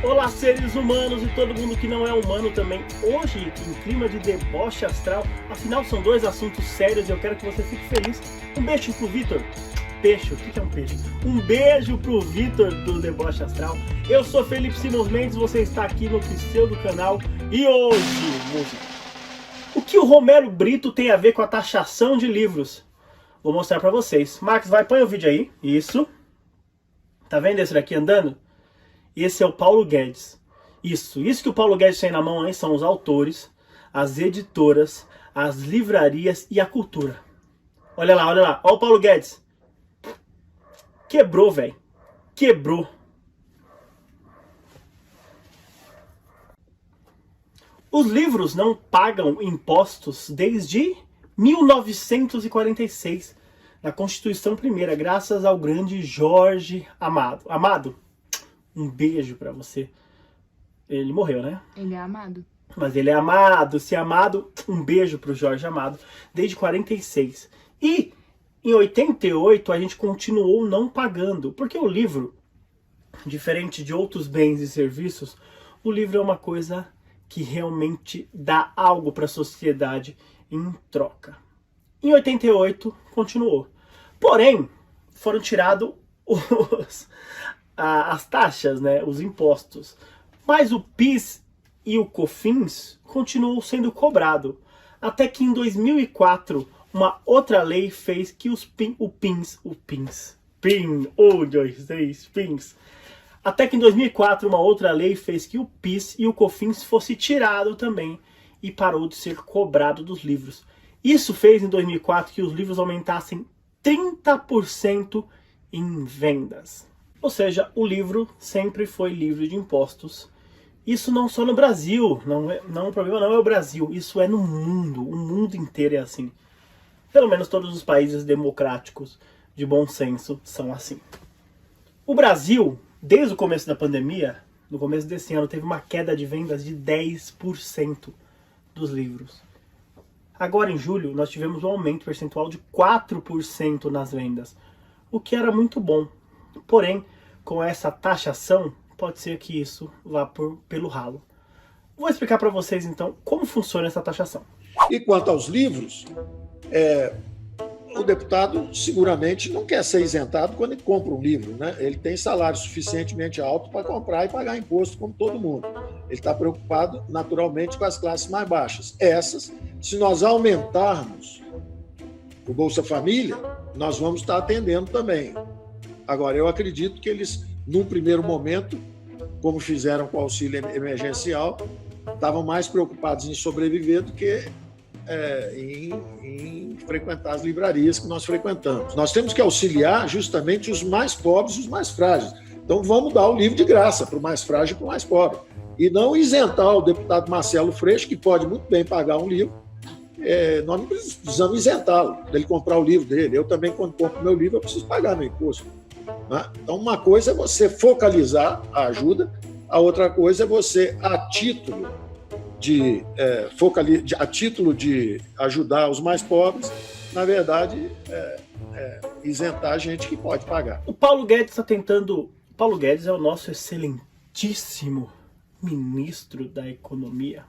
Olá, seres humanos e todo mundo que não é humano também. Hoje, em clima de deboche astral, afinal são dois assuntos sérios e eu quero que você fique feliz. Um beijo pro Vitor. Peixe, o que é um peixe? Um beijo pro Vitor do Deboche Astral. Eu sou Felipe Simões Mendes, você está aqui no Pseudo Canal e hoje, música. O que o Romero Brito tem a ver com a taxação de livros? Vou mostrar pra vocês. Marcos, põe o vídeo aí. Isso. Tá vendo esse daqui andando? Esse é o Paulo Guedes. Isso que o Paulo Guedes tem na mão aí são os autores, as editoras, as livrarias e a cultura. Olha lá. Olha o Paulo Guedes. Quebrou, velho. Quebrou. Os livros não pagam impostos desde 1946, na Constituição Primeira, graças ao grande Jorge Amado. Amado, um beijo pra você. Ele morreu, né? Ele é amado. Mas ele é amado, se amado, um beijo pro Jorge Amado, desde 46. E em 88 a gente continuou não pagando, porque o livro, diferente de outros bens e serviços, o livro é uma coisa que realmente dá algo para a sociedade em troca. Em 88 continuou. Porém, foram tirados as taxas, né, os impostos. Mas o PIS e o COFINS continuou sendo cobrado. Até que em 2004, uma outra lei fez que PINs. Até que em 2004, uma outra lei fez que o PIS e o COFINS fosse tirado também e parou de ser cobrado dos livros. Isso fez em 2004 que os livros aumentassem 30% em vendas. Ou seja, o livro sempre foi livre de impostos. Isso não só no Brasil, o problema não é o Brasil, isso é no mundo, o mundo inteiro é assim. Pelo menos todos os países democráticos de bom senso são assim. O Brasil, desde o começo da pandemia, no começo desse ano, teve uma queda de vendas de 10% dos livros. Agora em julho, nós tivemos um aumento percentual de 4% nas vendas, o que era muito bom. Porém, com essa taxação, pode ser que isso vá pelo ralo. Vou explicar para vocês então como funciona essa taxação. E quanto aos livros, o deputado seguramente não quer ser isentado quando ele compra um livro, né? Ele tem salário suficientemente alto para comprar e pagar imposto como todo mundo. Ele está preocupado naturalmente com as classes mais baixas. Essas, se nós aumentarmos o Bolsa Família, nós vamos estar atendendo também. Agora, eu acredito que eles, num primeiro momento, como fizeram com o auxílio emergencial, estavam mais preocupados em sobreviver do que em frequentar as livrarias que nós frequentamos. Nós temos que auxiliar justamente os mais pobres e os mais frágeis. Então, vamos dar o livro de graça para o mais frágil e para o mais pobre. E não isentar o deputado Marcelo Freixo, que pode muito bem pagar um livro. Nós não precisamos isentá-lo, dele comprar o livro dele. Eu também, quando compro meu livro, eu preciso pagar meu imposto. Né? Então, uma coisa é você focalizar a ajuda, a outra coisa é você, a título de ajudar os mais pobres, na verdade, isentar a gente que pode pagar. O Paulo Guedes está tentando... O Paulo Guedes é o nosso excelentíssimo ministro da Economia.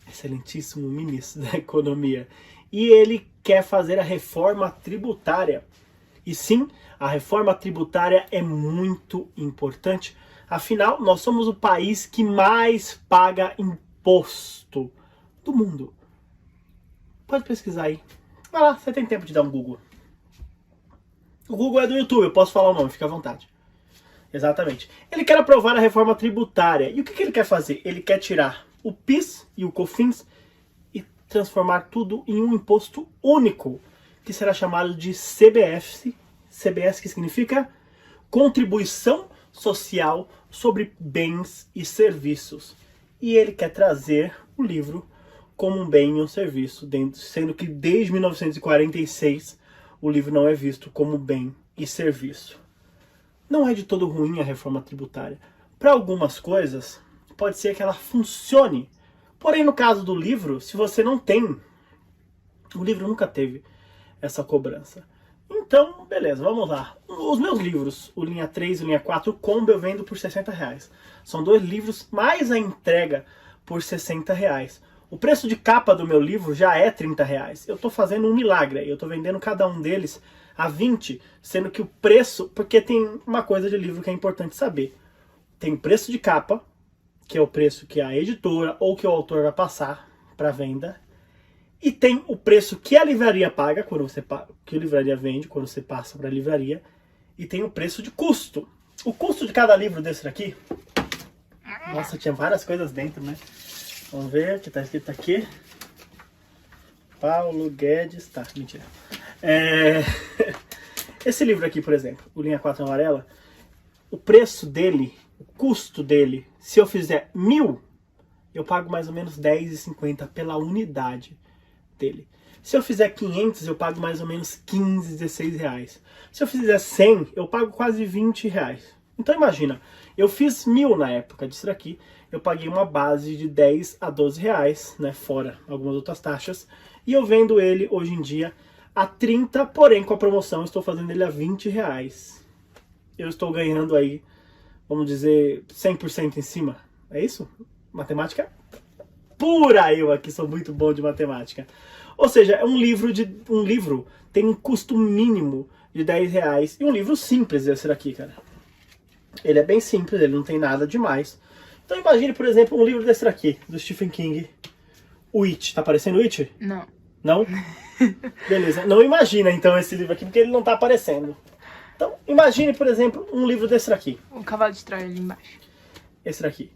Excelentíssimo ministro da Economia. E ele quer fazer a reforma tributária. E sim, a reforma tributária é muito importante. Afinal, nós somos o país que mais paga imposto do mundo. Pode pesquisar aí. Vai lá, você tem tempo de dar um Google. O Google é do YouTube, eu posso falar o nome, fica à vontade. Exatamente. Ele quer aprovar a reforma tributária. E o que ele quer fazer? Ele quer tirar o PIS e o COFINS e transformar tudo em um imposto único, que será chamado de CBS. CBS, que significa Contribuição Social sobre Bens e Serviços. E ele quer trazer o livro como um bem e um serviço, sendo que desde 1946 o livro não é visto como bem e serviço. Não é de todo ruim a reforma tributária. Para algumas coisas, pode ser que ela funcione. Porém, no caso do livro, se você não tem, o livro nunca teve essa cobrança. Então, beleza, vamos lá. Os meus livros, o Linha 3 e o Linha 4 combo, eu vendo por R$60. São 2 livros, mais a entrega por R$60. O preço de capa do meu livro já é R$30. Eu tô fazendo um milagre aí, eu tô vendendo cada um deles a 20, sendo que o preço, porque tem uma coisa de livro que é importante saber. Tem o preço de capa, que é o preço que a editora ou que o autor vai passar para venda, e tem o preço que a livraria paga, que a livraria vende quando você passa para a livraria, e tem o preço de custo. O custo de cada livro desse daqui, nossa, tinha várias coisas dentro, né? Vamos ver o que está escrito aqui. Paulo Guedes, tá, mentira. Esse livro aqui, por exemplo, o Linha 4 Amarela, o preço dele, o custo dele, se eu fizer 1.000, eu pago mais ou menos R$10,50 pela unidade dele. Se eu fizer 500, eu pago mais ou menos 15, R$16. Se eu fizer 100, eu pago quase R$20. Então imagina, eu fiz 1.000 na época disso daqui, eu paguei uma base de 10 a 12 reais, né, fora algumas outras taxas, e eu vendo ele hoje em dia a 30, porém com a promoção eu estou fazendo ele a 20 reais. Eu estou ganhando aí, vamos dizer, 100% em cima. É isso? Matemática pura, eu aqui sou muito bom de matemática. Ou seja, é um livro tem um custo mínimo de R$10, e um livro simples esse daqui, cara. Ele é bem simples, ele não tem nada demais. Então imagine, por exemplo, um livro desse daqui, do Stephen King, o It. Tá aparecendo o It? Não. Não? Beleza. Não imagina, então, esse livro aqui, porque ele não tá aparecendo. Então, imagine, por exemplo, um livro desse daqui. O Cavalo de Troia ali embaixo. Esse daqui.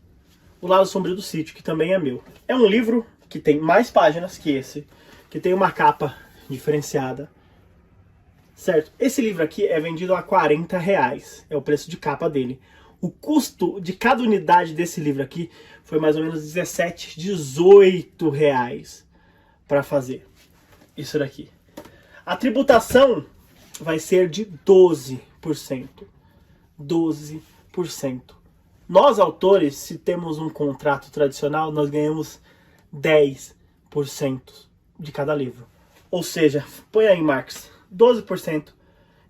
O Lado Sombrio do Sítio, que também é meu. É um livro que tem mais páginas que esse, que tem uma capa diferenciada. Certo? Esse livro aqui é vendido a R$40. É o preço de capa dele. O custo de cada unidade desse livro aqui foi mais ou menos 17, 18 reais para fazer isso daqui. A tributação vai ser de 12%. 12%. Nós, autores, se temos um contrato tradicional, nós ganhamos 10% de cada livro. Ou seja, põe aí, Marx, 12%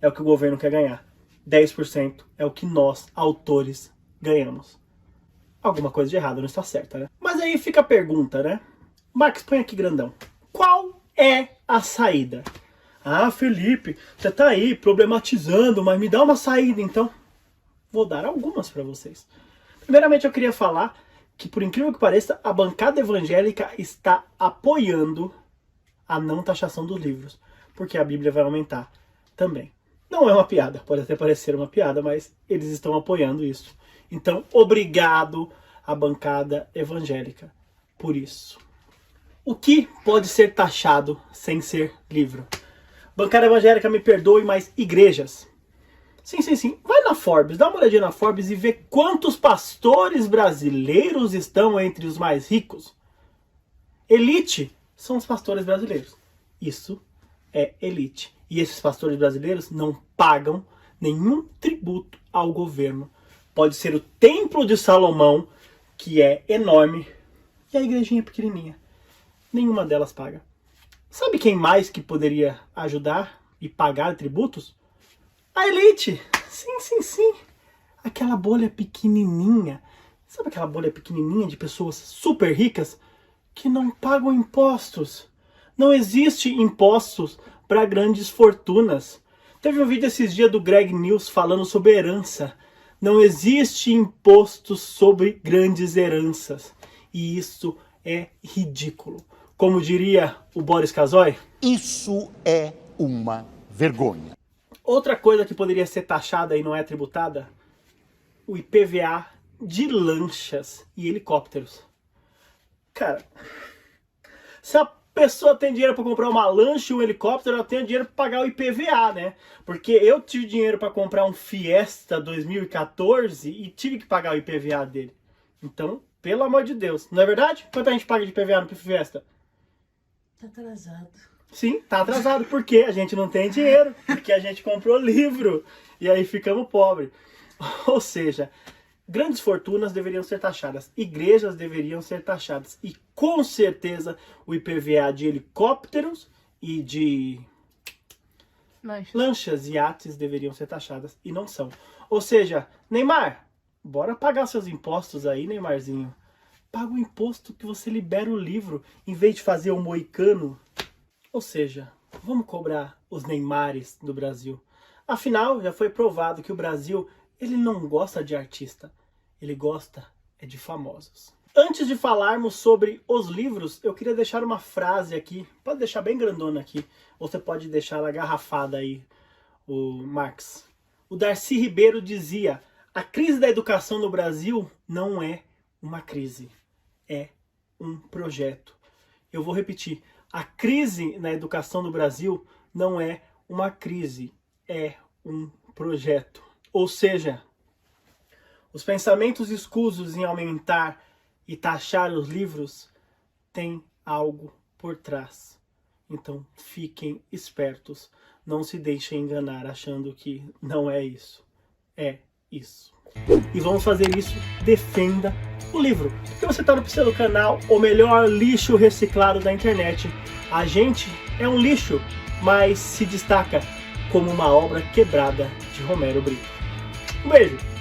é o que o governo quer ganhar. 10% é o que nós, autores, ganhamos. Alguma coisa de errado não está certa, né? Mas aí fica a pergunta, né? Marx, põe aqui grandão. Qual é a saída? Ah, Felipe, você tá aí problematizando, mas me dá uma saída então. Vou dar algumas para vocês. Primeiramente, eu queria falar que, por incrível que pareça, a bancada evangélica está apoiando a não taxação dos livros, porque a Bíblia vai aumentar também. Não é uma piada, pode até parecer uma piada, mas eles estão apoiando isso. Então, obrigado à bancada evangélica por isso. O que pode ser taxado sem ser livro? Bancada evangélica, me perdoe, mas igrejas. Sim. Vai na Forbes, dá uma olhadinha na Forbes e vê quantos pastores brasileiros estão entre os mais ricos. Elite são os pastores brasileiros. Isso é elite. E esses pastores brasileiros não pagam nenhum tributo ao governo. Pode ser o Templo de Salomão, que é enorme, e a igrejinha pequenininha. Nenhuma delas paga. Sabe quem mais que poderia ajudar e pagar tributos? A elite. Sim. Aquela bolha pequenininha. Sabe aquela bolha pequenininha de pessoas super ricas que não pagam impostos? Não existe impostos para grandes fortunas. Teve um vídeo esses dias do Greg News falando sobre herança. Não existe imposto sobre grandes heranças. E isso é ridículo. Como diria o Boris Casoy, isso é uma vergonha. Outra coisa que poderia ser taxada e não é tributada, o IPVA de lanchas e helicópteros. Cara, se a pessoa tem dinheiro para comprar uma lancha e um helicóptero, ela tem dinheiro para pagar o IPVA, né? Porque eu tive dinheiro para comprar um Fiesta 2014 e tive que pagar o IPVA dele. Então, pelo amor de Deus, não é verdade? Quanto a gente paga de IPVA no Fiesta? Tá atrasado. Sim, tá atrasado, porque a gente não tem dinheiro, porque a gente comprou livro, e aí ficamos pobres. Ou seja, grandes fortunas deveriam ser taxadas, igrejas deveriam ser taxadas, e com certeza o IPVA de helicópteros e de Lanchas e iates deveriam ser taxadas e não são. Ou seja, Neymar, bora pagar seus impostos aí, Neymarzinho. Paga o imposto que você libera o livro, em vez de fazer o moicano. Ou seja, vamos cobrar os Neymares do Brasil. Afinal, já foi provado que o Brasil, ele não gosta de artista, ele gosta de famosos. Antes de falarmos sobre os livros, eu queria deixar uma frase aqui, pode deixar bem grandona aqui, ou você pode deixar ela garrafada aí, o Marx. O Darcy Ribeiro dizia: a crise da educação no Brasil não é uma crise, é um projeto. Eu vou repetir, a crise na educação no Brasil não é uma crise, é um projeto. Ou seja, os pensamentos escusos em aumentar e taxar os livros têm algo por trás. Então fiquem espertos, não se deixem enganar achando que não é isso. É isso. E vamos fazer isso, defenda o livro. Porque você está no seu canal, o melhor lixo reciclado da internet. A gente é um lixo, mas se destaca como uma obra quebrada de Romero Brito. Um beijo!